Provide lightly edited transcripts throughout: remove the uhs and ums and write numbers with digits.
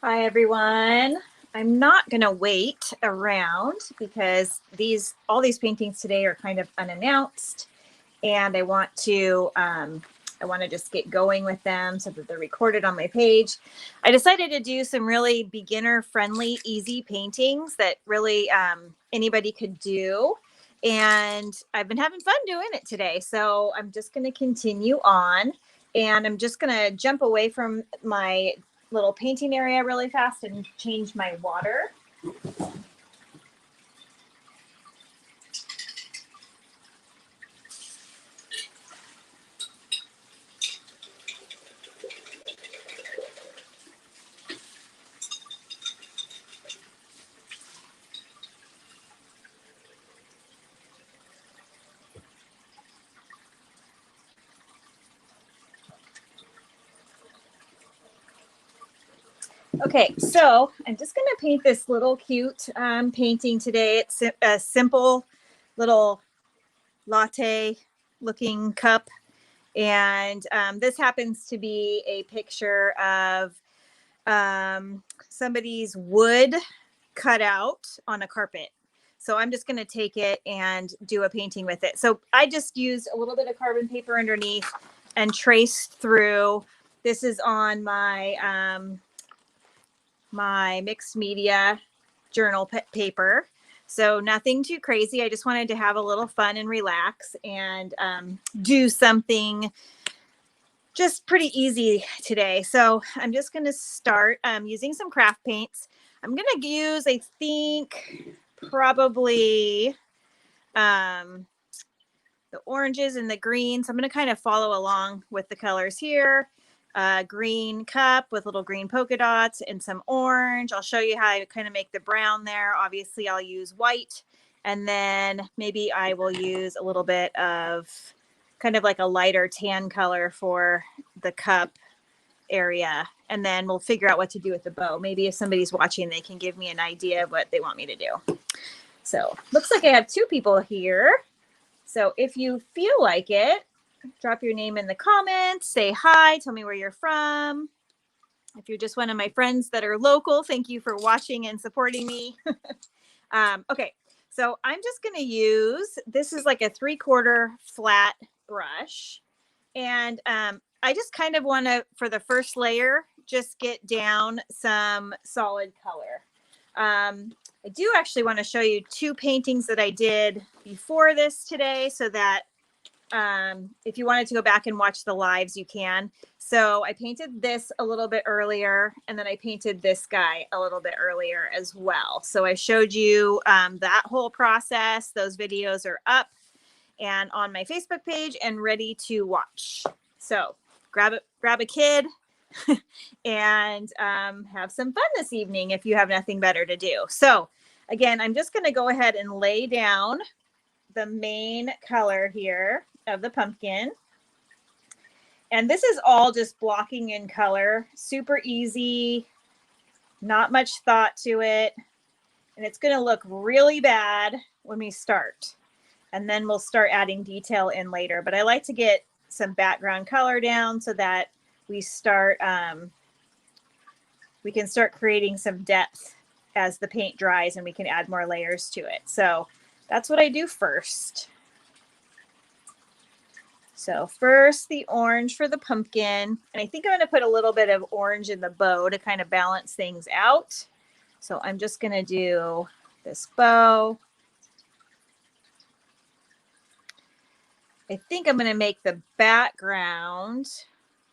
Hi, everyone. I'm not going to wait around because all these paintings today are kind of unannounced, and I want to just get going with them so that they're recorded on my page. I decided to do some really beginner-friendly, easy paintings that really anybody could do, and I've been having fun doing it today. So I'm just going to continue on, and I'm just going to jump away from my little painting area really fast and change my water. Okay, so I'm just going to paint this little cute painting today. It's a simple little latte looking cup. And this happens to be a picture of somebody's wood cut out on a carpet. So I'm just going to take it and do a painting with it. So I just used a little bit of carbon paper underneath and traced through. This is on my my mixed media journal paper. So nothing too crazy. I just wanted to have a little fun and relax and do something just pretty easy today. So I'm just going to start using some craft paints. I'm going to use, I think, probably the oranges and the greens. I'm going to kind of follow along with the colors here. Green cup with little green polka dots and some orange. I'll show you how I kind of make the brown there. Obviously, I'll use white, and then maybe I will use a little bit of kind of like a lighter tan color for the cup area, and then we'll figure out what to do with the bow. Maybe if somebody's watching, they can give me an idea of what they want me to do. So looks like I have 2 people here. So if you feel like it, drop your name in the comments, say hi, tell me where you're from. If you're just one of my friends that are local, thank you for watching and supporting me. Okay, so I'm just going to use, this is like a 3/4 flat brush. And I just kind of want to, for the first layer, just get down some solid color. I do actually want to show you 2 paintings that I did before this today, so that if you wanted to go back and watch the lives, you can. So I painted this a little bit earlier, and then I painted this guy a little bit earlier as well. So I showed you that whole process. Those videos are up and on my Facebook page and ready to watch. So grab a kid and have some fun this evening if you have nothing better to do. So again, I'm just going to go ahead and lay down the main color here of the pumpkin. And this is all just blocking in color, super easy, not much thought to it. And it's going to look really bad when we start. And then we'll start adding detail in later. But I like to get some background color down so that we start, we can start creating some depth as the paint dries, and we can add more layers to it. So that's what I do first. So first the orange for the pumpkin, and I think I'm going to put a little bit of orange in the bow to kind of balance things out. So I'm just going to do this bow. I think I'm going to make the background.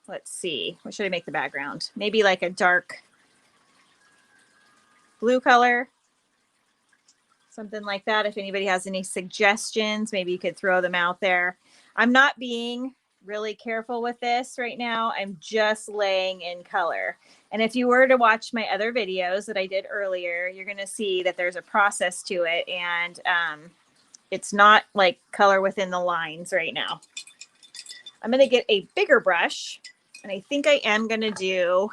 Let's see. What should I make the background? Maybe like a dark blue color. Something like that. If anybody has any suggestions, maybe you could throw them out there. I'm not being really careful with this right now. I'm just laying in color. And if you were to watch my other videos that I did earlier, you're going to see that there's a process to it. And it's not like color within the lines right now. I'm going to get a bigger brush. And I think I am going to do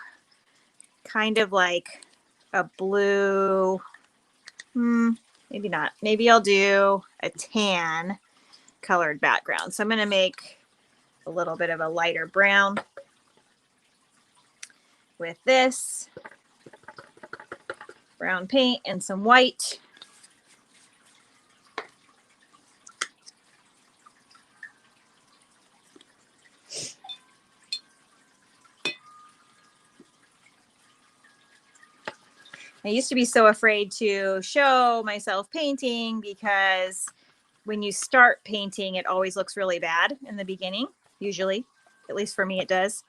kind of like a blue. Maybe not. Maybe I'll do a tan colored background. So I'm going to make a little bit of a lighter brown with this. brown paint and some white. I used to be so afraid to show myself painting because when you start painting, it always looks really bad in the beginning, usually, at least for me, it does.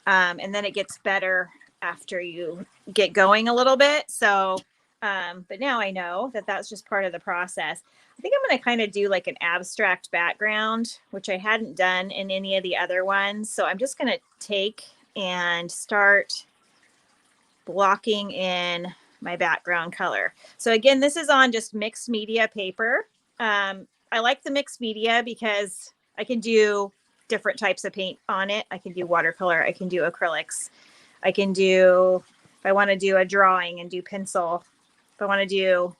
And then it gets better after you get going a little bit. So, but now I know that that's just part of the process. I think I'm going to kind of do like an abstract background, which I hadn't done in any of the other ones. So I'm just going to take and start blocking in my background color. So again, this is on just mixed media paper. I like the mixed media because I can do different types of paint on it. I can do watercolor. I can do acrylics. I can do, if I want to do a drawing and do pencil, if I want to do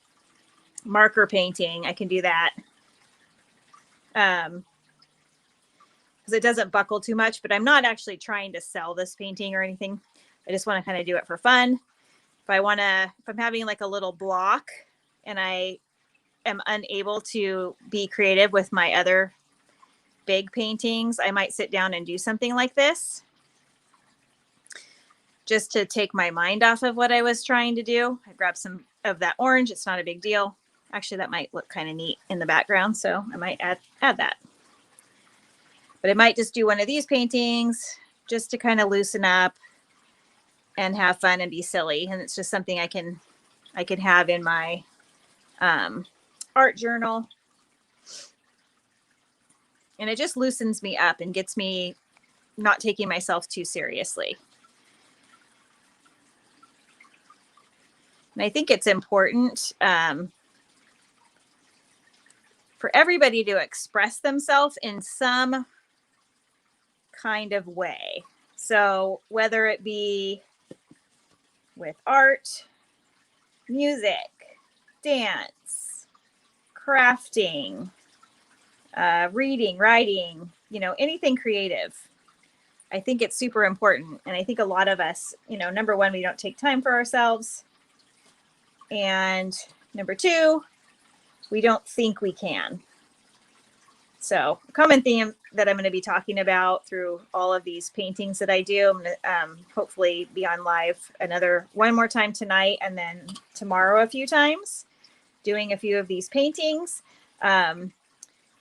marker painting, I can do that. Because it doesn't buckle too much, but I'm not actually trying to sell this painting or anything. I just want to kind of do it for fun. If I'm having like a little block and I am unable to be creative with my other big paintings, I might sit down and do something like this just to take my mind off of what I was trying to do. I grabbed some of that orange. It's not a big deal. Actually, that might look kind of neat in the background, so I might add that. But I might just do one of these paintings just to kind of loosen up and have fun and be silly. And it's just something I can have in my art journal. And it just loosens me up and gets me not taking myself too seriously. And I think it's important for everybody to express themselves in some kind of way. So whether it be with art, music, dance, crafting, reading, writing, anything creative. I think it's super important. And I think a lot of us, number one, we don't take time for ourselves. And number two, we don't think we can. So a common theme that I'm going to be talking about through all of these paintings that I do, I'm going to hopefully be on live one more time tonight, and then tomorrow a few times, doing a few of these paintings. And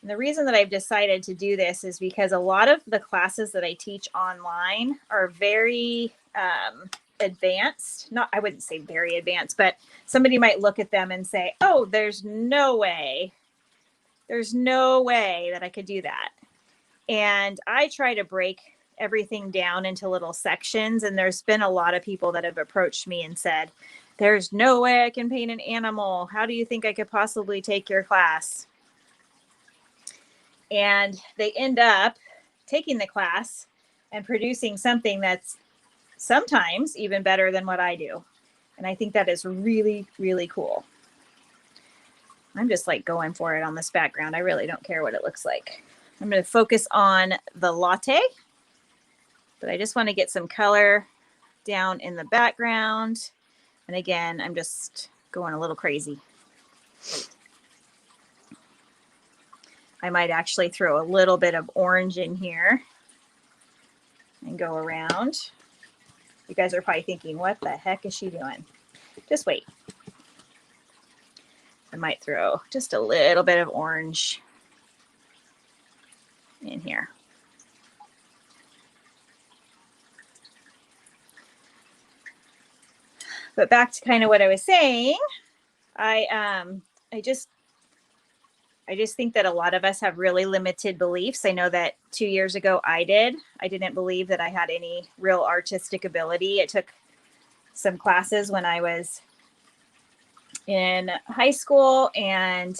the reason that I've decided to do this is because a lot of the classes that I teach online are very advanced. I wouldn't say very advanced, but somebody might look at them and say, oh, there's no way that I could do that. And I try to break everything down into little sections. And there's been a lot of people that have approached me and said, there's no way I can paint an animal. How do you think I could possibly take your class? And they end up taking the class and producing something that's sometimes even better than what I do. And I think that is really, really cool. I'm just like going for it on this background. I really don't care what it looks like. I'm going to focus on the latte, but I just want to get some color down in the background. And again, I'm just going a little crazy. I might actually throw a little bit of orange in here and go around. You guys are probably thinking, what the heck is she doing? Just wait. I might throw just a little bit of orange in here. But back to kind of what I was saying, I just think that a lot of us have really limited beliefs. I know that 2 years ago I didn't believe that I had any real artistic ability. I took some classes when I was in high school, and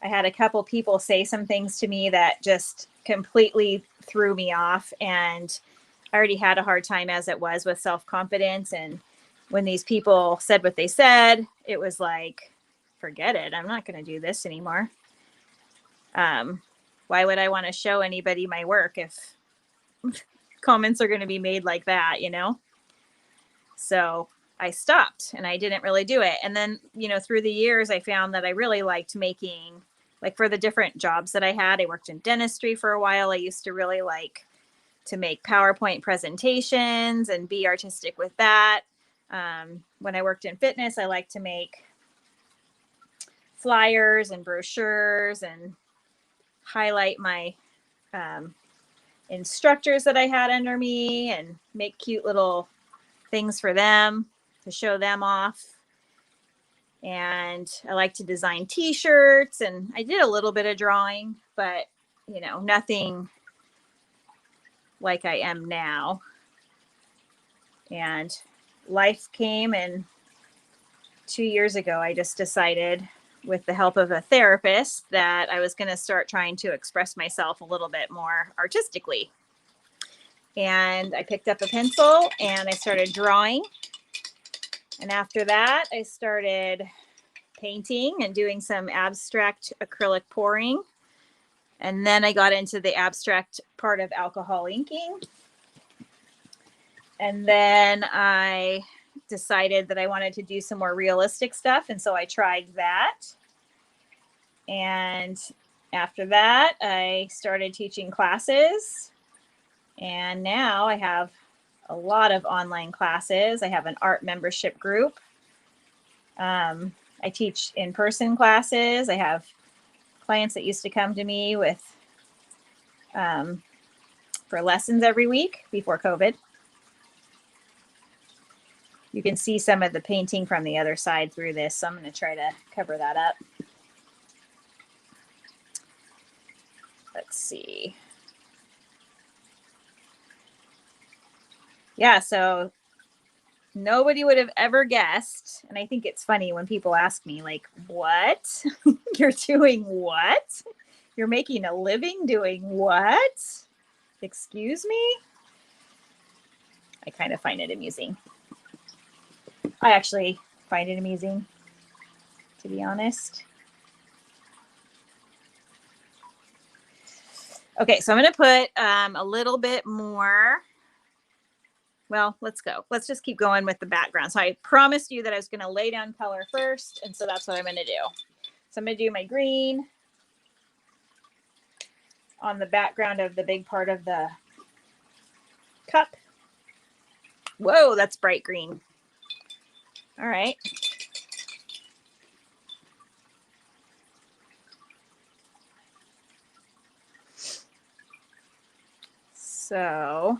I had a couple people say some things to me that just completely threw me off. And I already had a hard time as it was with self-confidence. And when these people said what they said, it was like, forget it. I'm not going to do this anymore. Why would I want to show anybody my work if comments are going to be made like that, So I stopped and I didn't really do it. And then, you know, through the years, I found that I really liked making, like for the different jobs that I had, I worked in dentistry for a while. I used to really like to make PowerPoint presentations and be artistic with that. When I worked in fitness, I liked to make flyers and brochures and highlight my instructors that I had under me and make cute little things for them to show them off. And I like to design t-shirts, and I did a little bit of drawing, but you know, nothing like I am now. And life came, and 2 years ago, I just decided with the help of a therapist that I was going to start trying to express myself a little bit more artistically. And I picked up a pencil and I started drawing. And after that, I started painting and doing some abstract acrylic pouring. And then I got into the abstract part of alcohol inking. And then I decided that I wanted to do some more realistic stuff. And so I tried that. And after that, I started teaching classes. And now I have a lot of online classes. I have an art membership group. I teach in-person classes. I have clients that used to come to me with for lessons every week before COVID. You can see some of the painting from the other side through this, so I'm going to try to cover that up. Let's see. Yeah, so nobody would have ever guessed, and I think it's funny when people ask me, like, what? You're doing what? You're making a living doing what? Excuse me? I kind of find it amusing. I actually find it amusing, to be honest. Okay, so I'm going to put a little bit more. Well, let's go. Let's just keep going with the background. So I promised you that I was going to lay down color first, and so that's what I'm going to do. So I'm going to do my green on the background of the big part of the cup. Whoa, that's bright green. All right. So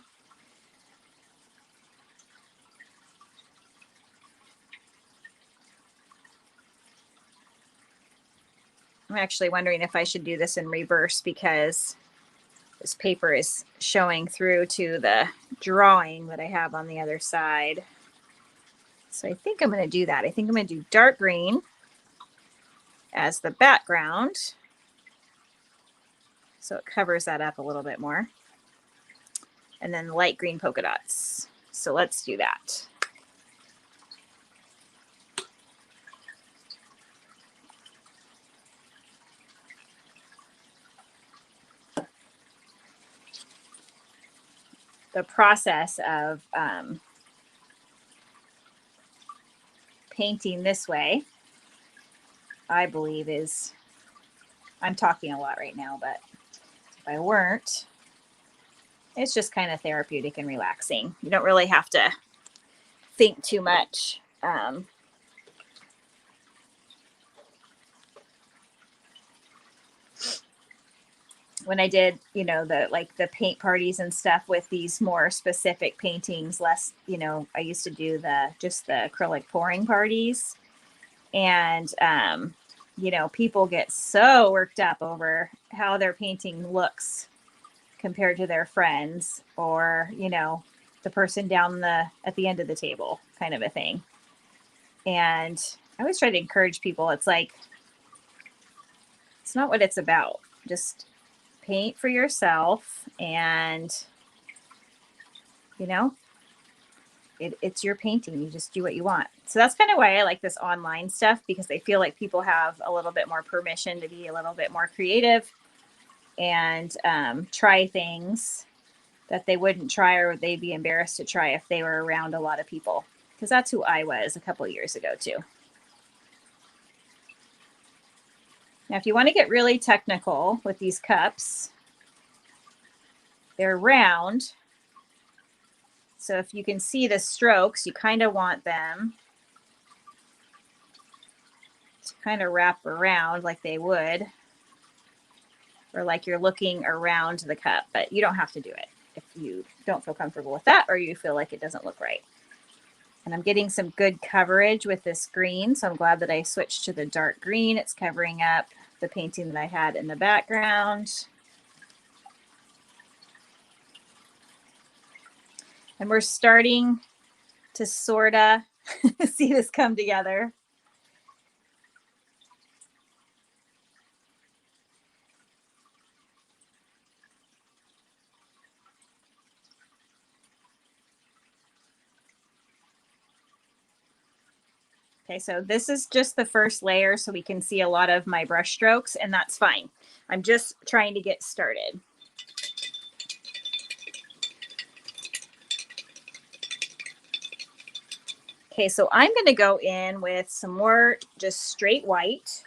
I'm actually wondering if I should do this in reverse because this paper is showing through to the drawing that I have on the other side. So I think I'm going to do that. I think I'm going to do dark green as the background, so it covers that up a little bit more. And then light green polka dots. So let's do that. The process of painting this way, I believe is, I'm talking a lot right now, but if I weren't, it's just kind of therapeutic and relaxing. You don't really have to think too much. When I did, you know, the paint parties and stuff with these more specific paintings, less, you know, I used to do just the acrylic pouring parties. And, you know, people get so worked up over how their painting looks compared to their friends or, you know, the person down at the end of the table kind of a thing. And I always try to encourage people. It's like, it's not what it's about. Just paint for yourself, and you know, it's your painting. You just do what you want. So that's kind of why I like this online stuff, because I feel like people have a little bit more permission to be a little bit more creative and try things that they wouldn't try or they'd be embarrassed to try if they were around a lot of people. because that's who I was a couple years ago too. Now, if you want to get really technical with these cups, they're round. So if you can see the strokes, you kind of want them to kind of wrap around like they would, or like you're looking around the cup, but you don't have to do it if you don't feel comfortable with that, or you feel like it doesn't look right. And I'm getting some good coverage with this green, so I'm glad that I switched to the dark green. It's covering up the painting that I had in the background. And we're starting to sort of see this come together. Okay, so this is just the first layer, so we can see a lot of my brush strokes, and that's fine. I'm just trying to get started. Okay, so I'm going to go in with some more just straight white.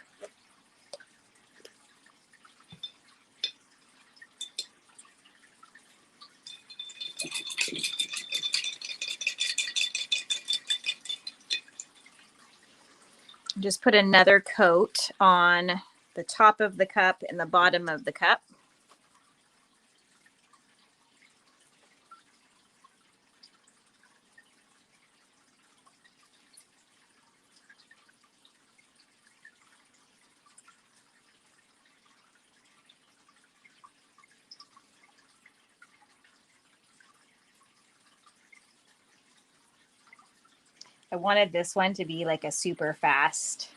Just put another coat on the top of the cup and the bottom of the cup. I wanted this one to be like a super fast,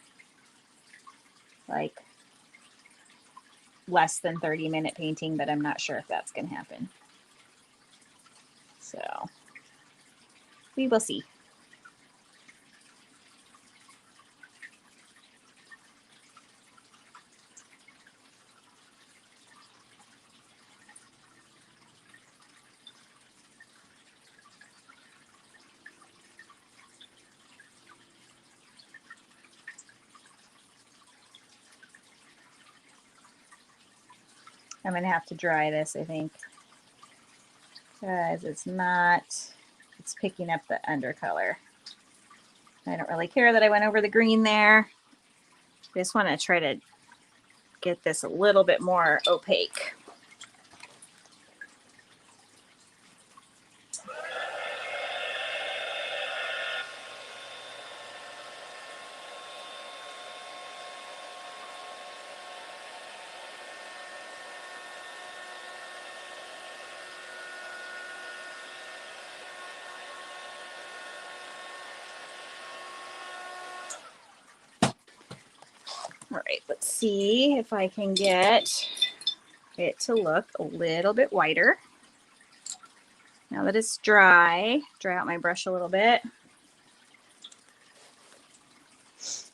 like less than 30-minute painting, but I'm not sure if that's going to happen. So we will see. I'm going to have to dry this, I think, because it's picking up the undercolor. I don't really care that I went over the green there. I just want to try to get this a little bit more opaque. All right, let's see if I can get it to look a little bit whiter. Now that it's dry out my brush a little bit.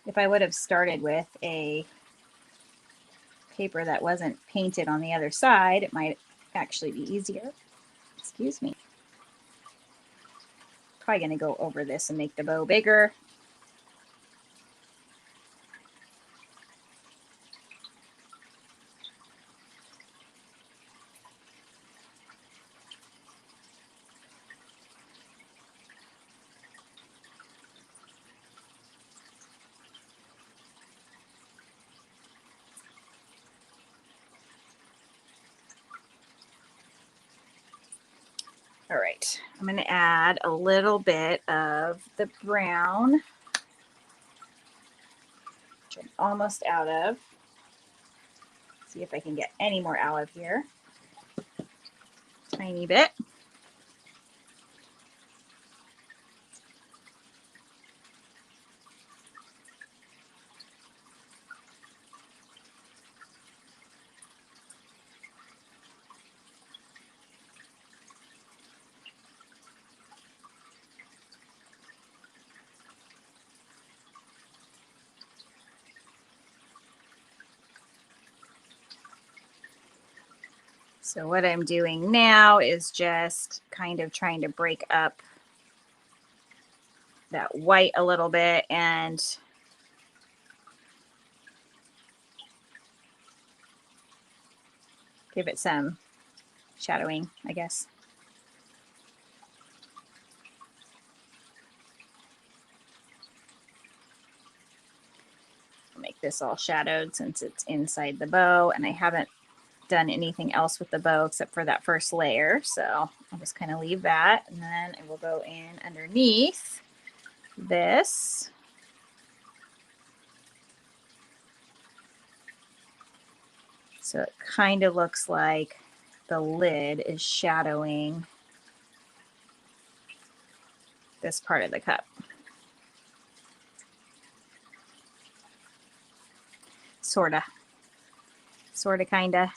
If I would have started with a paper that wasn't painted on the other side, it might actually be easier. Excuse me. Probably going to go over this and make the bow bigger. All right, I'm going to add a little bit of the brown, which I'm almost out of. See if I can get any more out of here. Tiny bit. So what I'm doing now is just kind of trying to break up that white a little bit and give it some shadowing, I guess. I'll make this all shadowed since it's inside the bow, and I haven't done anything else with the bow except for that first layer. So I'll just kind of leave that, and then I will go in underneath this. So it kind of looks like the lid is shadowing this part of the cup. Sorta, kinda.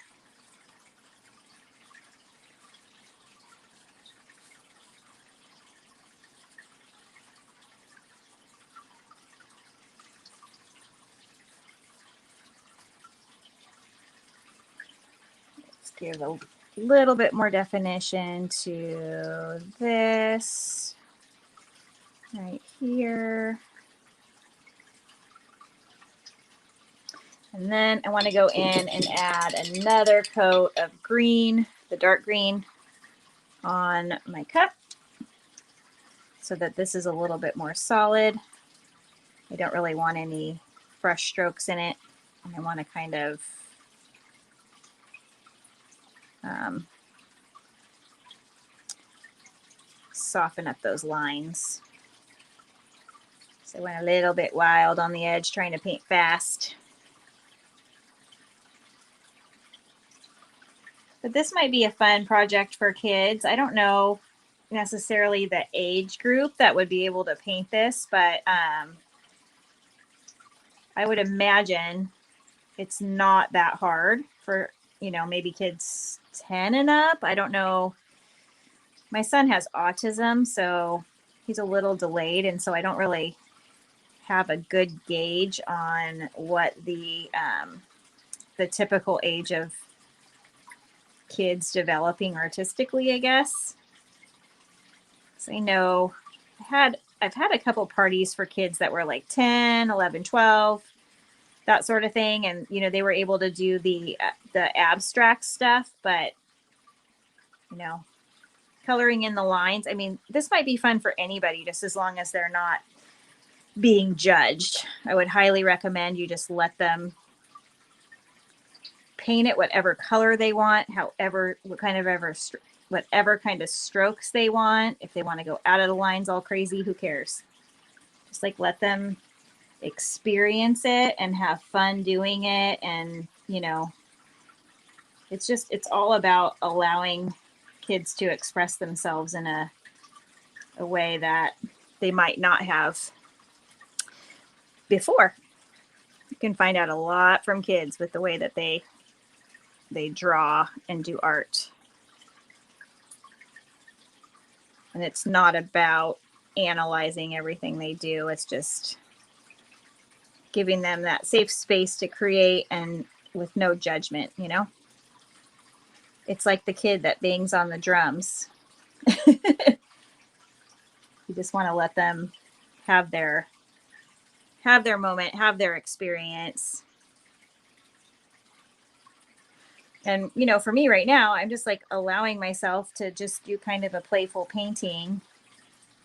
Let's give a little bit more definition to this right here. And then I want to go in and add another coat of green, the dark green, on my cup so that this is a little bit more solid. I don't really want any brush strokes in it, and I want to kind of soften up those lines. So I went a little bit wild on the edge trying to paint fast. But this might be a fun project for kids. I don't know necessarily the age group that would be able to paint this, but I would imagine it's not that hard for, you know, maybe kids 10 and up. I don't know. My son has autism, so he's a little delayed, and so I don't really have a good gauge on what the typical age of kids developing artistically, I guess. So I know I've had a couple parties for kids that were like 10, 11, 12, that sort of thing. And, you know, they were able to do the abstract stuff, but, you know, coloring in the lines. I mean, this might be fun for anybody, just as long as they're not being judged. I would highly recommend you just let them paint it whatever color they want, whatever kind of strokes they want. If they want to go out of the lines all crazy, who cares? Just like let them experience it and have fun doing it. And, you know, it's all about allowing kids to express themselves in a way that they might not have before. You can find out a lot from kids with the way that they draw and do art. And it's not about analyzing everything they do. It's just giving them that safe space to create and with no judgment, you know? It's like the kid that bangs on the drums. You just want to let them have their moment, have their experience. And, you know, for me right now, I'm just like allowing myself to just do kind of a playful painting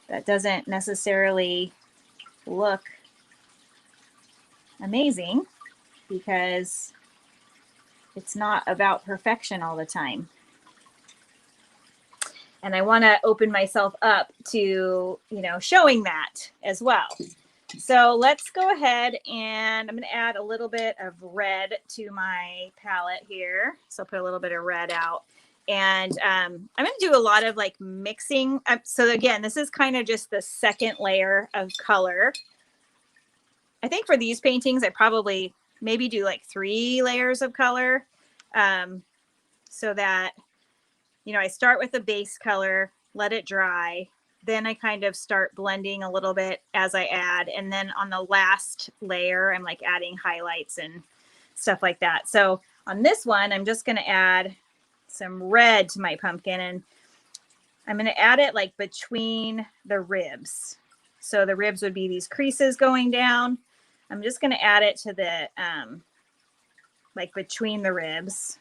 that doesn't necessarily look amazing, because it's not about perfection all the time. And I want to open myself up to, you know, showing that as well. So let's go ahead and I'm going to add a little bit of red to my palette here. So I'll put a little bit of red out. And I'm going to do a lot of like mixing. So again, this is kind of just the second layer of color. I think for these paintings, I probably maybe do like 3 layers of color, so that, you know, I start with the base color, let it dry. Then I kind of start blending a little bit as I add. And then on the last layer, I'm like adding highlights and stuff like that. So on this one, I'm just going to add some red to my pumpkin, and I'm going to add it like between the ribs. So the ribs would be these creases going down. I'm just going to add it to the, like between the ribs.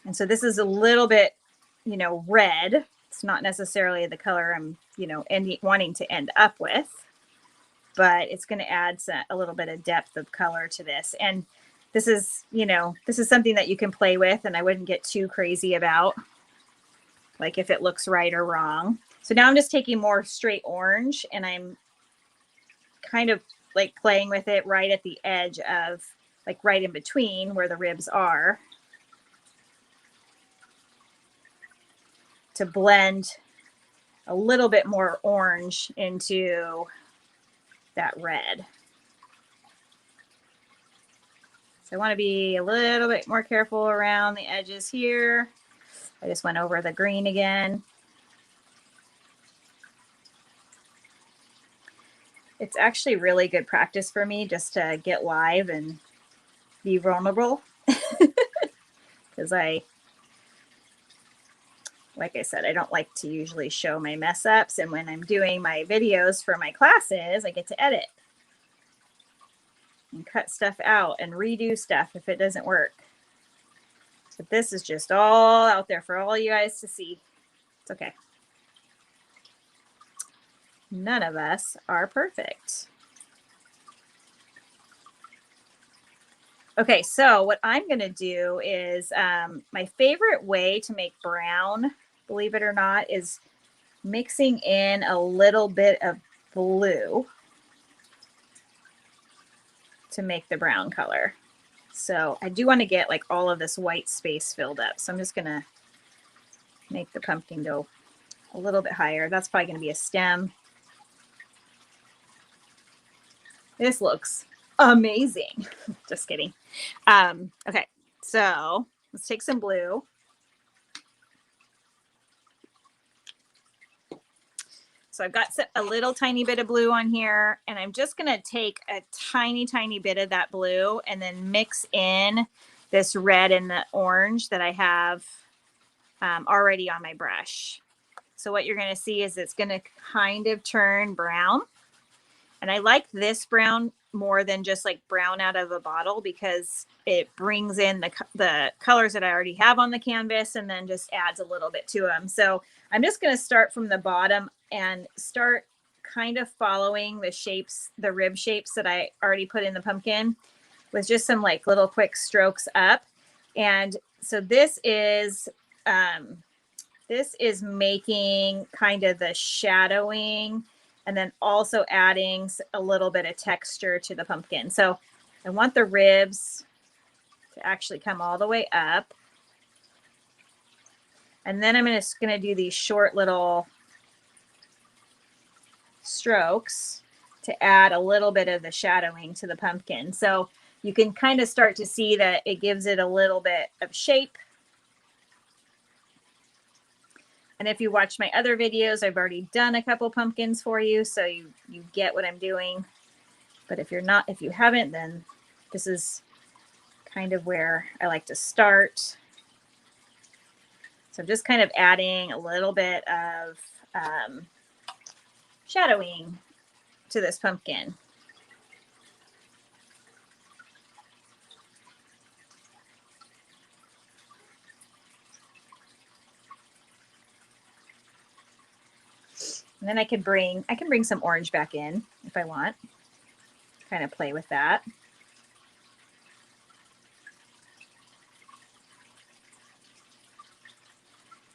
And so this is a little bit, you know, red. It's not necessarily the color I'm, you know, wanting to end up with, but it's going to add a little bit of depth of color to this. And this is, you know, this is something that you can play with, and I wouldn't get too crazy about, like if it looks right or wrong. So now I'm just taking more straight orange, and I'm kind of like playing with it right at the edge of, like right in between where the ribs are, to blend a little bit more orange into that red. So I want to be a little bit more careful around the edges here. I just went over the green again. It's actually really good practice for me just to get live and be vulnerable. Because like I said, I don't like to usually show my mess ups. And when I'm doing my videos for my classes, I get to edit and cut stuff out and redo stuff if it doesn't work. But this is just all out there for all you guys to see. It's okay. None of us are perfect. Okay, so what I'm going to do is my favorite way to make brown, believe it or not, is mixing in a little bit of blue to make the brown color. So I do want to get like all of this white space filled up. So I'm just going to make the pumpkin go a little bit higher. That's probably going to be a stem. This looks amazing. Just kidding. Okay, so let's take some blue. So I've got a little tiny bit of blue on here, and I'm just going to take a tiny, tiny bit of that blue and then mix in this red and the orange that I have already on my brush. So what you're going to see is it's going to kind of turn brown. And I like this brown more than just like brown out of a bottle, because it brings in the colors that I already have on the canvas and then just adds a little bit to them. So I'm just going to start from the bottom and start kind of following the shapes, the rib shapes that I already put in the pumpkin, with just some like little quick strokes up. And so this is making kind of the shadowing, and then also adding a little bit of texture to the pumpkin. So I want the ribs to actually come all the way up. And then I'm just going to do these short little strokes to add a little bit of the shadowing to the pumpkin. So you can kind of start to see that it gives it a little bit of shape. And if you watch my other videos, I've already done a couple pumpkins for you, so you get what I'm doing. But if you haven't, then this is kind of where I like to start. So I'm just kind of adding a little bit of shadowing to this pumpkin. And then I can bring some orange back in if I want. Kind of play with that.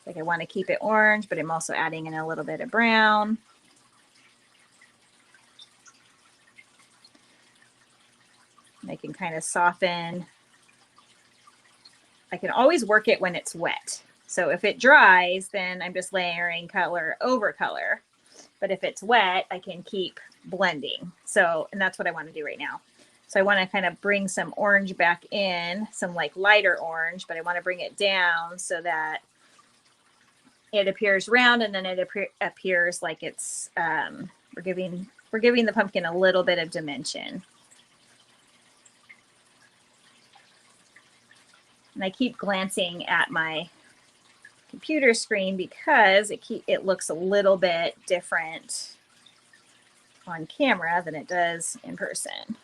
Like I want to keep it orange, but I'm also adding in a little bit of brown. And I can kind of soften. I can always work it when it's wet. So if it dries, then I'm just layering color over color. But if it's wet, I can keep blending. So, and that's what I want to do right now. So I want to kind of bring some orange back in, some like lighter orange, but I want to bring it down so that it appears round, and then it appears like it's, we're giving the pumpkin a little bit of dimension. And I keep glancing at my computer screen because it looks a little bit different on camera than it does in person.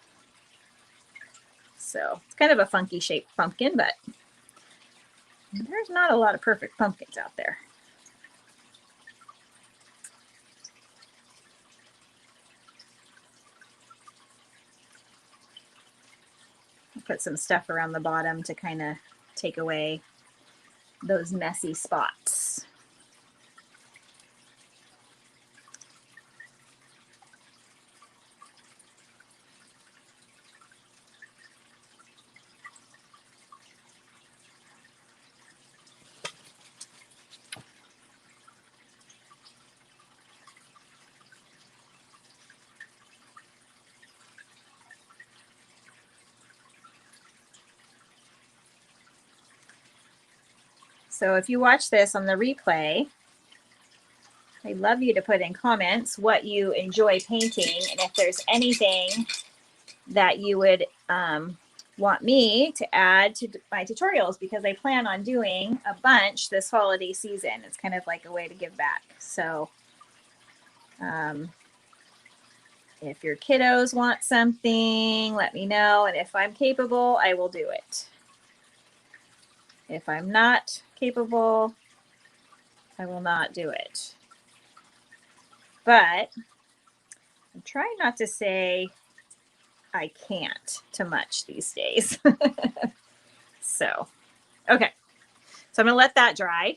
So it's kind of a funky shaped pumpkin, but there's not a lot of perfect pumpkins out there. I'll put some stuff around the bottom to kind of take away those messy spots. So if you watch this on the replay, I'd love you to put in comments what you enjoy painting and if there's anything that you would want me to add to my tutorials, because I plan on doing a bunch this holiday season. It's kind of like a way to give back. So if your kiddos want something, let me know. And if I'm capable, I will do it. If I'm not capable, I will not do it. But I'm trying not to say I can't too much these days. So, okay. So I'm going to let that dry.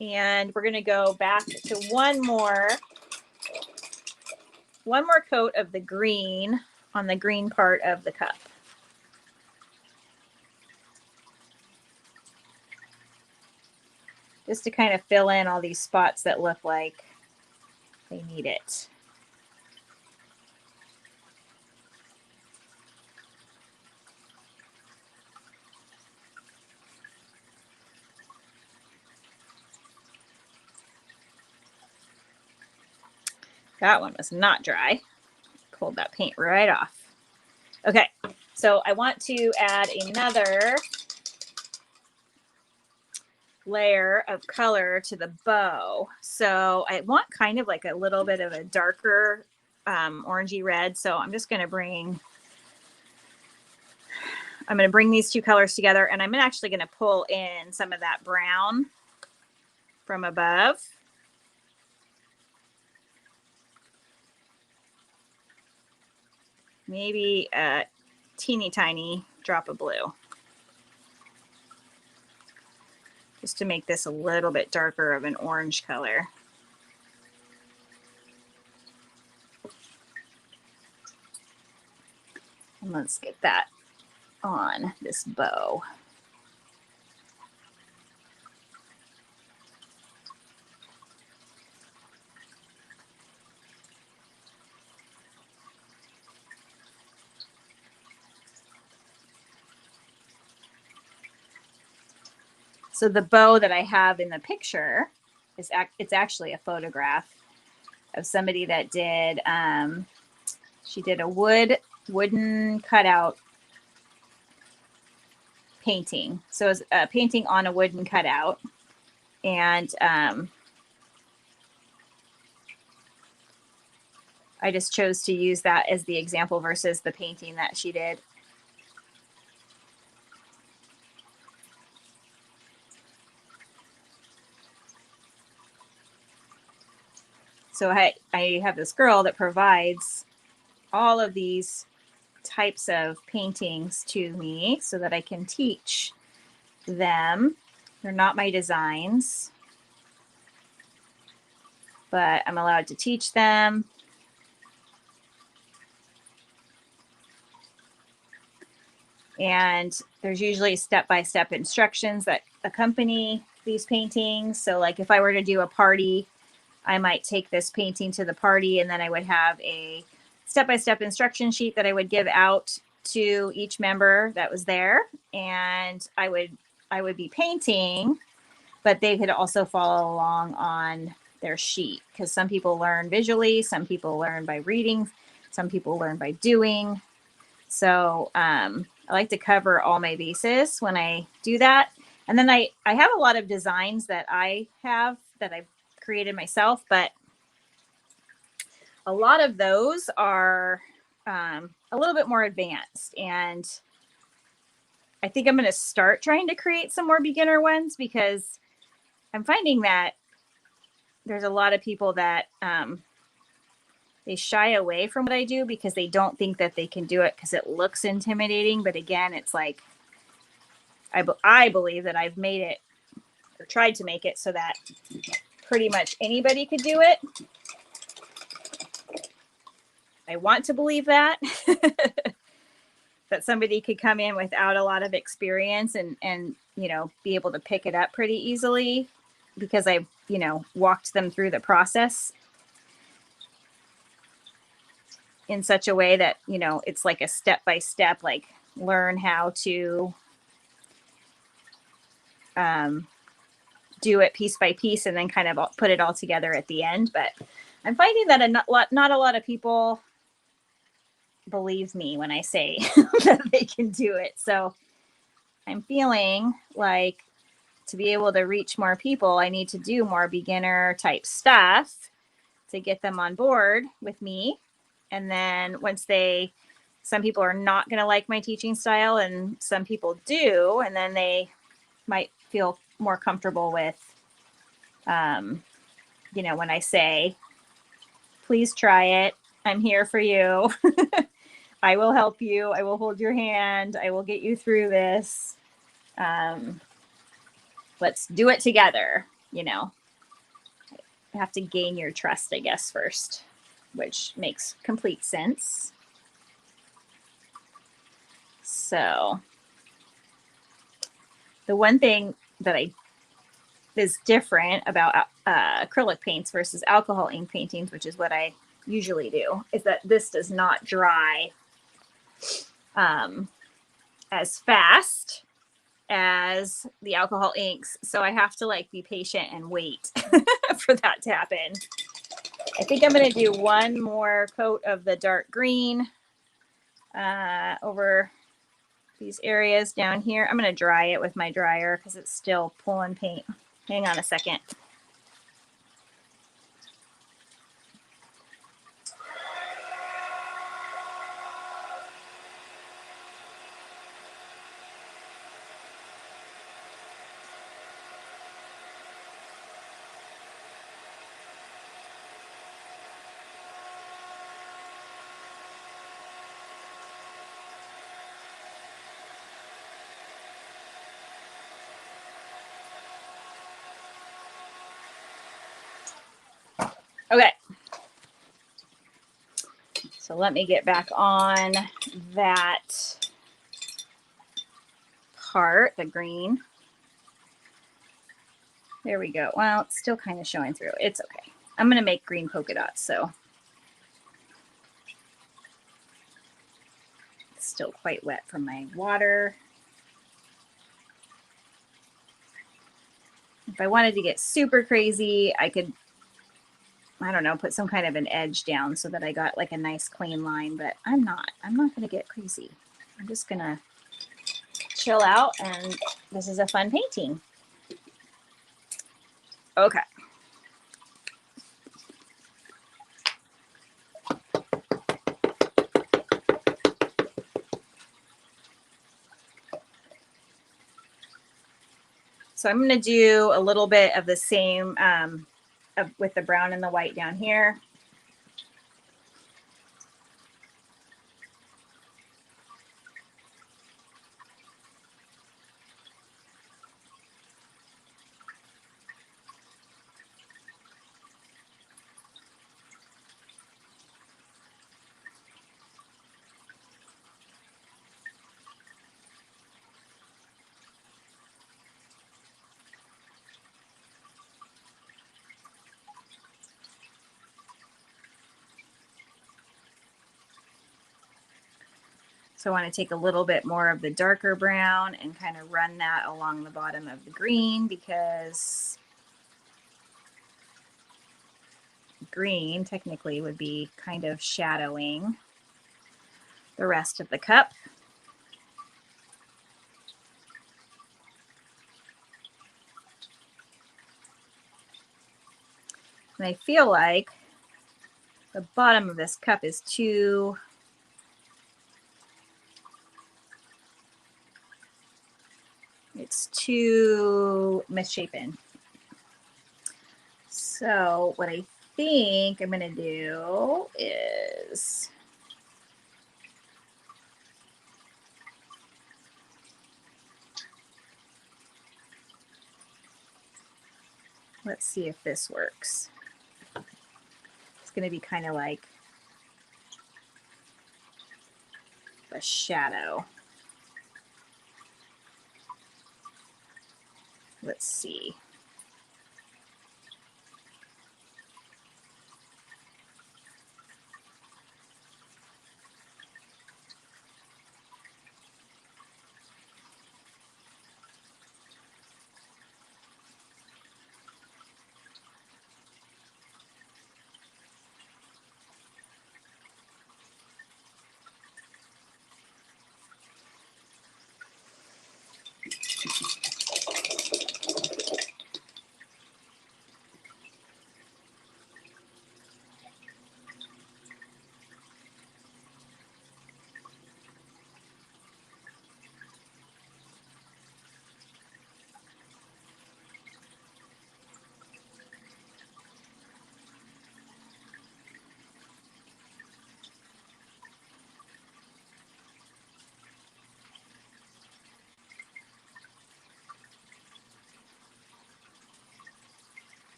And we're going to go back to one more coat of the green on the green part of the cup. Just to kind of fill in all these spots that look like they need it. That one was not dry. Pulled that paint right off. Okay, so I want to add another layer of color to the bow. So I want kind of like a little bit of a darker orangey red. So I'm just going to bring these two colors together, and I'm actually going to pull in some of that brown from above. Maybe a teeny tiny drop of blue, just to make this a little bit darker of an orange color. And let's get that on this bow. So the bow that I have in the picture it's actually a photograph of somebody that did, she did a wooden cutout painting. So it's a painting on a wooden cutout. And I just chose to use that as the example versus the painting that she did. So I have this girl that provides all of these types of paintings to me so that I can teach them. They're not my designs, but I'm allowed to teach them. And there's usually step-by-step instructions that accompany these paintings. So like if I were to do a party, I might take this painting to the party, and then I would have a step-by-step instruction sheet that I would give out to each member that was there. And I would be painting, but they could also follow along on their sheet, because some people learn visually, some people learn by reading, some people learn by doing. So I like to cover all my bases when I do that. And then I have a lot of designs that I've created myself, but a lot of those are a little bit more advanced. And I think I'm going to start trying to create some more beginner ones, because I'm finding that there's a lot of people that they shy away from what I do because they don't think that they can do it because it looks intimidating. But again, it's like, I believe that I've made it, or tried to make it, so that pretty much anybody could do it. I want to believe that, that somebody could come in without a lot of experience and, you know, be able to pick it up pretty easily, because I've, you know, walked them through the process in such a way that, you know, it's like a step-by-step, like learn how to do it piece by piece and then kind of put it all together at the end. But I'm finding that not a lot of people believe me when I say that they can do it. So I'm feeling like to be able to reach more people, I need to do more beginner type stuff to get them on board with me. And then once some people are not going to like my teaching style, and some people do, and then they might feel more comfortable with, you know, when I say, please try it. I'm here for you. I will help you. I will hold your hand. I will get you through this. Let's do it together. You know, I have to gain your trust, I guess, first, which makes complete sense. So the one thing that is different about acrylic paints versus alcohol ink paintings, which is what I usually do, is that this does not dry as fast as the alcohol inks. So I have to like be patient and wait for that to happen. I think I'm going to do one more coat of the dark green over these areas down here. I'm going to dry it with my dryer because it's still pulling paint. Hang on a second. Okay. So let me get back on that part, the green. There we go. Well, it's still kind of showing through. It's okay. I'm going to make green polka dots, so it's still quite wet from my water. If I wanted to get super crazy, I could, I don't know, put some kind of an edge down so that I got like a nice clean line, but I'm not going to get crazy. I'm just going to chill out, and this is a fun painting. Okay. So I'm going to do a little bit of the same with the brown and the white down here. So I want to take a little bit more of the darker brown and kind of run that along the bottom of the green, because green technically would be kind of shadowing the rest of the cup. And I feel like the bottom of this cup is too misshapen. So what I think I'm gonna do is let's see if this works. It's gonna be kind of like a shadow. Let's see.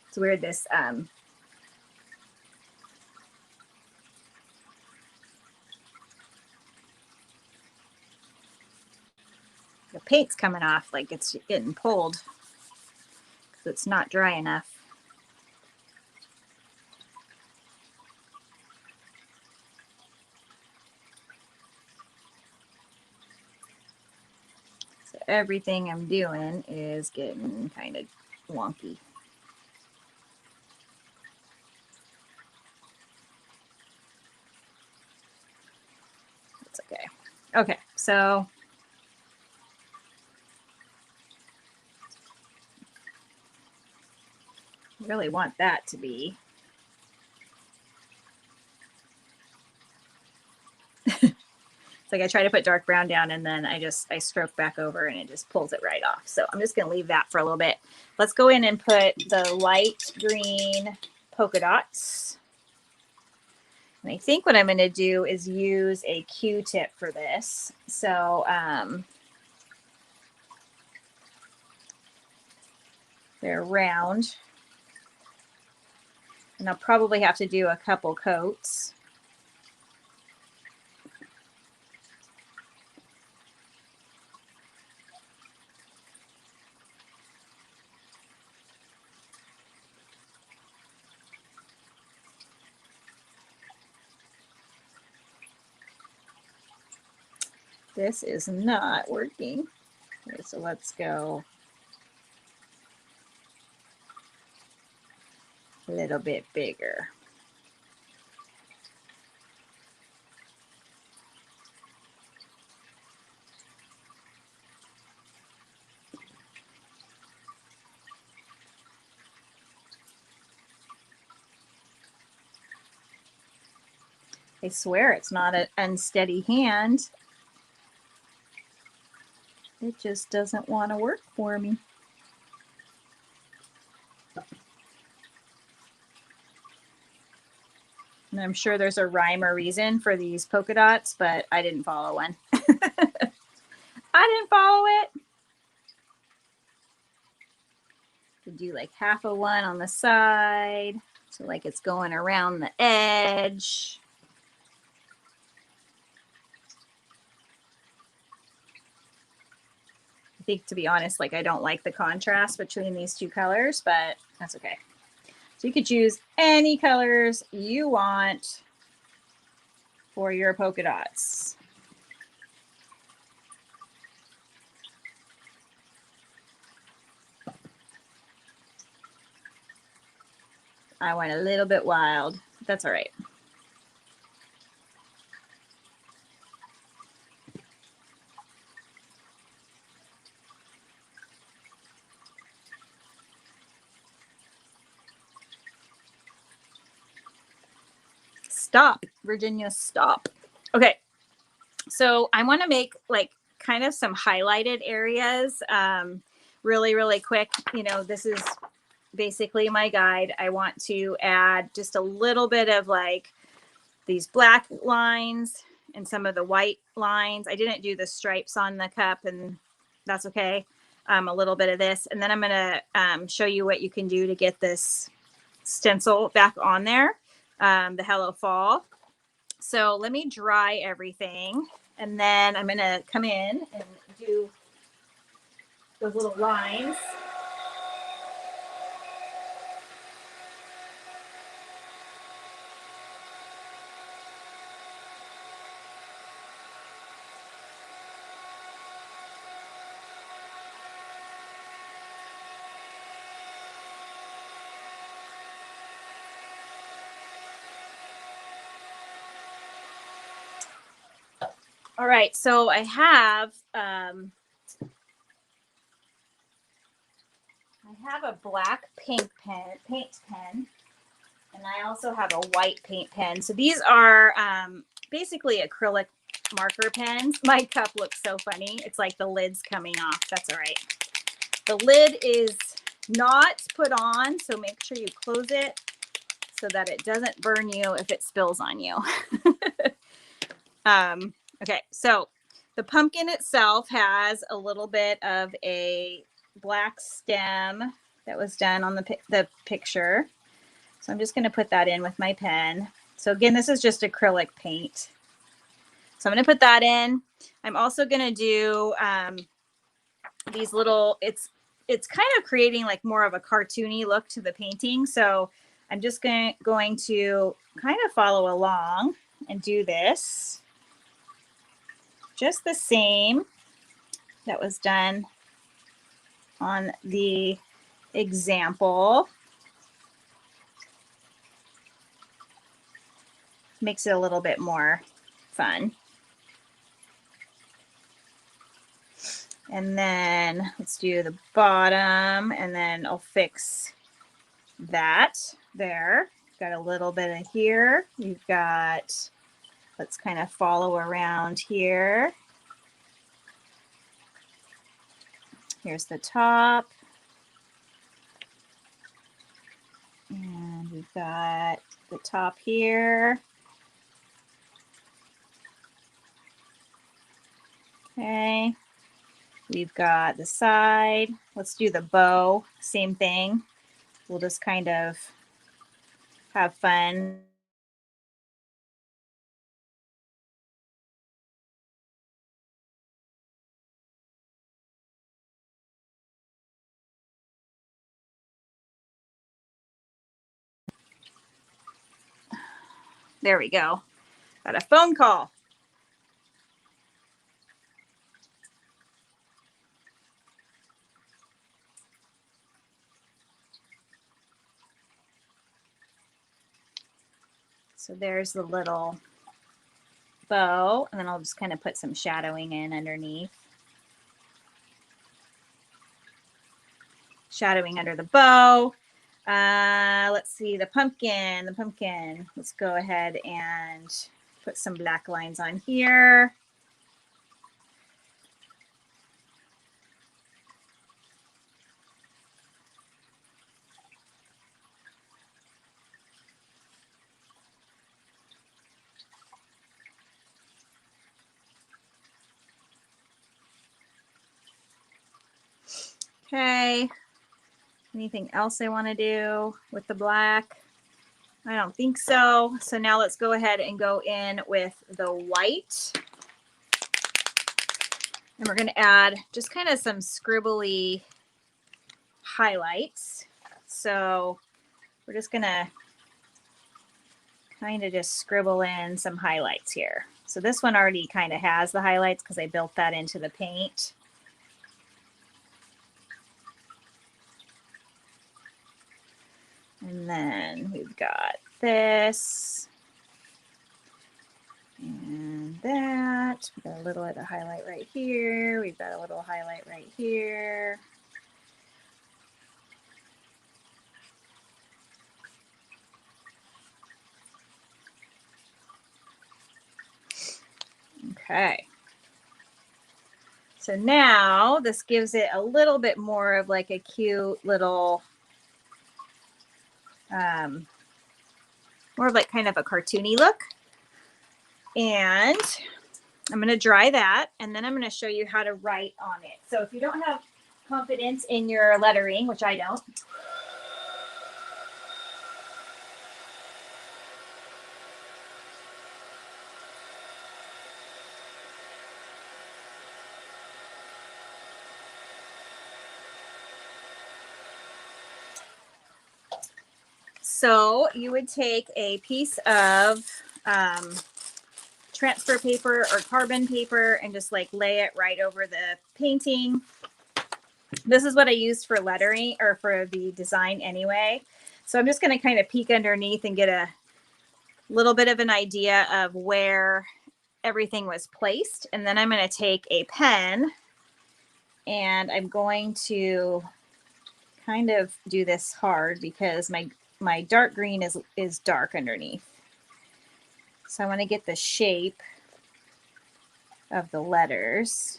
It's weird, this the paint's coming off like it's getting pulled because it's not dry enough. So everything I'm doing is getting kind of wonky. That's okay. Okay, so I really want that to be it's like I try to put dark brown down and then I stroke back over and it just pulls it right off. So I'm just going to leave that for a little bit. Let's go in and put the light green polka dots. And I think what I'm going to do is use a Q-tip for this. So they're round. And I'll probably have to do a couple coats. This is not working. Okay, so let's go a little bit bigger. I swear it's not an unsteady hand. It just doesn't want to work for me. And I'm sure there's a rhyme or reason for these polka dots, but I didn't follow one. I didn't follow it. Could do like half of one on the side. So like it's going around the edge. I think, to be honest, like I don't like the contrast between these two colors, but that's okay. So you could choose any colors you want for your polka dots. I went a little bit wild. That's all right. Stop, Virginia, stop. Okay, so I want to make like kind of some highlighted areas really, really quick. You know, this is basically my guide. I want to add just a little bit of like these black lines and some of the white lines. I didn't do the stripes on the cup, and that's okay. A little bit of this, and then I'm going to show you what you can do to get this stencil back on there, the Hello Fall. So let me dry everything, and then I'm going to come in and do those little lines. All right, so I have a black paint pen, and I also have a white paint pen. So these are basically acrylic marker pens. My cup looks so funny. It's like the lid's coming off. That's all right. The lid is not put on, so make sure you close it so that it doesn't burn you if it spills on you. Okay, so the pumpkin itself has a little bit of a black stem that was done on the picture. So I'm just going to put that in with my pen. So again, this is just acrylic paint. So I'm going to put that in. I'm also going to do these little, it's kind of creating like more of a cartoony look to the painting. So I'm just going to kind of follow along and do this. Just the same that was done on the example. Makes it a little bit more fun. And then let's do the bottom, and then I'll fix that there. Got a little bit of here. You've got, let's kind of follow around here. Here's the top. And we've got the top here. Okay. We've got the side. Let's do the bow. Same thing. We'll just kind of have fun. There we go. Got a phone call. So there's the little bow, and then I'll just kind of put some shadowing in underneath. Shadowing under the bow. Let's see, the pumpkin. Let's go ahead and put some black lines on here. Okay. Anything else I want to do with the black? I don't think so. So now let's go ahead and go in with the white. And we're going to add just kind of some scribbly highlights. So we're just going to kind of just scribble in some highlights here. So this one already kind of has the highlights because I built that into the paint. And then we've got this and that. We've got a little bit of highlight right here. We've got a little highlight right here. Okay. So now this gives it a little bit more of like a cute little, more of like kind of a cartoony look. And I'm going to dry that, and then I'm going to show you how to write on it. So if you don't have confidence in your lettering, which I don't, so you would take a piece of transfer paper or carbon paper and just like lay it right over the painting. This is what I used for lettering or for the design anyway. So I'm just going to kind of peek underneath and get a little bit of an idea of where everything was placed. And then I'm going to take a pen and I'm going to kind of do this hard because my dark green is dark underneath. So I want to get the shape of the letters.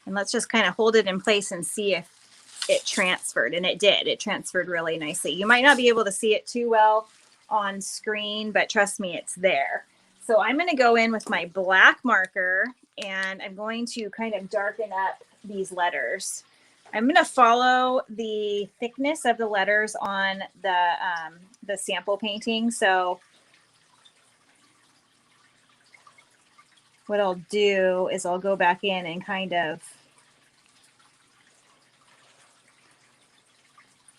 And let's just kind of hold it in place and see if it transferred. And it did. It transferred really nicely. You might not be able to see it too well on screen, but trust me, it's there. So I'm going to go in with my black marker and I'm going to kind of darken up these letters. I'm going to follow the thickness of the letters on the sample painting. So what I'll do is I'll go back in and kind of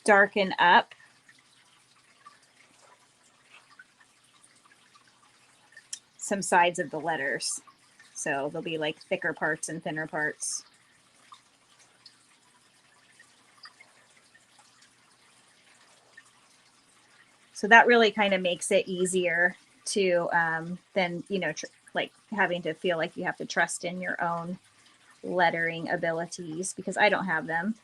darken up some sides of the letters. So there'll be like thicker parts and thinner parts. So that really kind of makes it easier to than, you know, like having to feel like you have to trust in your own lettering abilities, because I don't have them.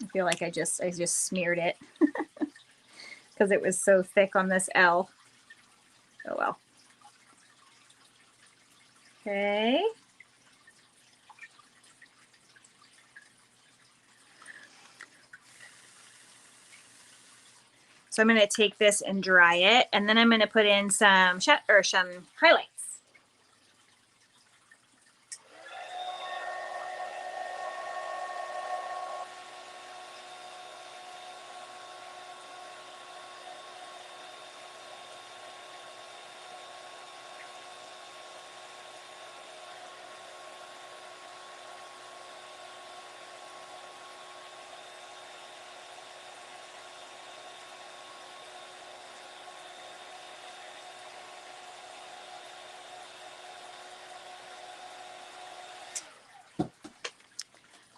I feel like I just smeared it because it was so thick on this L. Oh well. Okay. So I'm going to take this and dry it, and then I'm going to put in some highlights.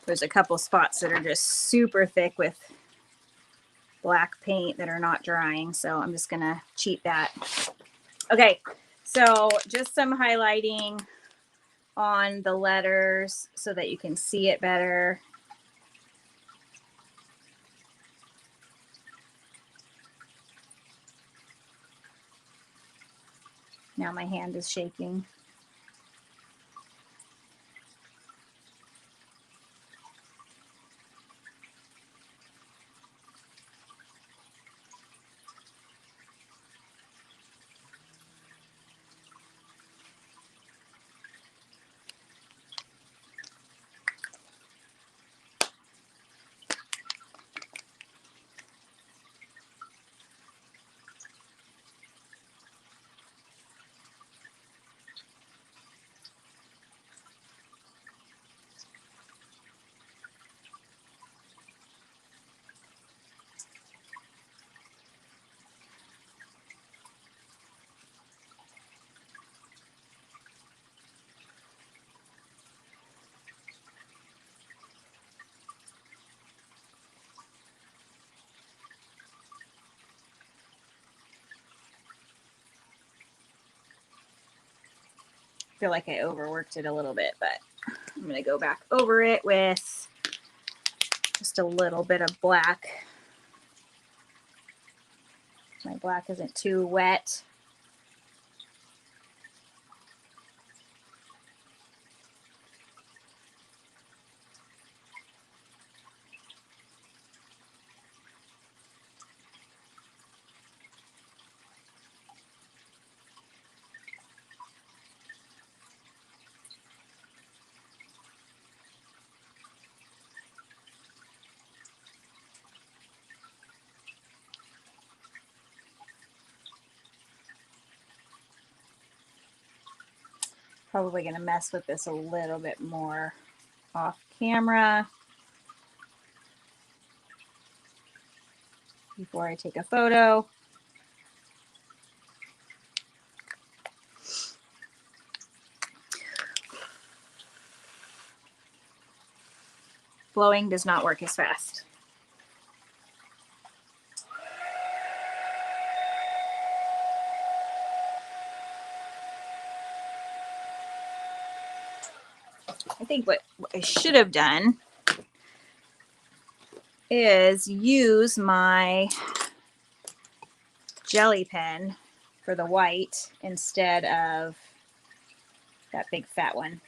There's a couple spots that are just super thick with black paint that are not drying, so I'm just gonna cheat that. Okay, so just some highlighting on the letters so that you can see it better. Now my hand is shaking. feel like I overworked it a little bit, but I'm going to go back over it with just a little bit of black. My black isn't too wet. Probably going to mess with this a little bit more off camera before I take a photo. Blowing does not work as fast. I think what I should have done is use my jelly pen for the white instead of that big fat one.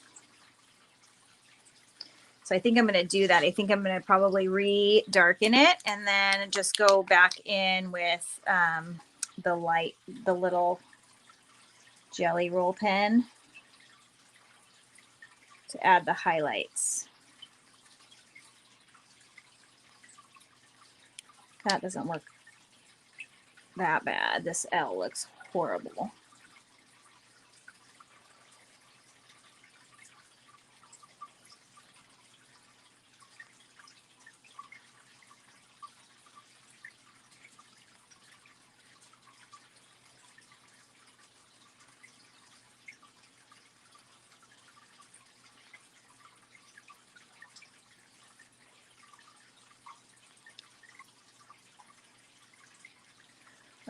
So I think I'm going to do that. I think I'm going to probably re-darken it and then just go back in with the little jelly roll pen to add the highlights. That doesn't look that bad. This L looks horrible.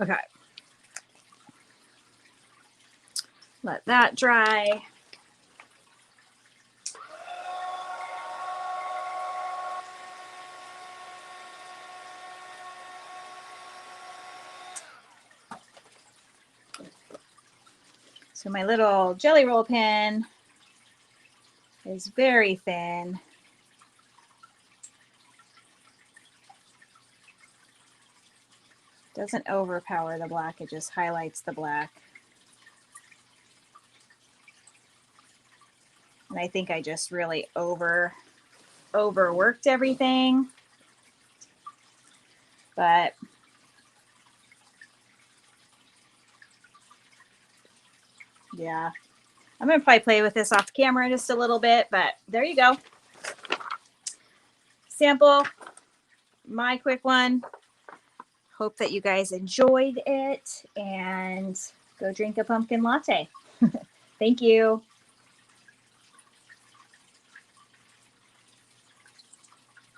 Okay. Let that dry. So my little jelly roll pen is very thin. Doesn't overpower the black, it just highlights the black. And I think I just really overworked everything. But yeah, I'm gonna probably play with this off camera just a little bit, but there you go. Sample, my quick one. Hope that you guys enjoyed it and go drink a pumpkin latte. Thank you.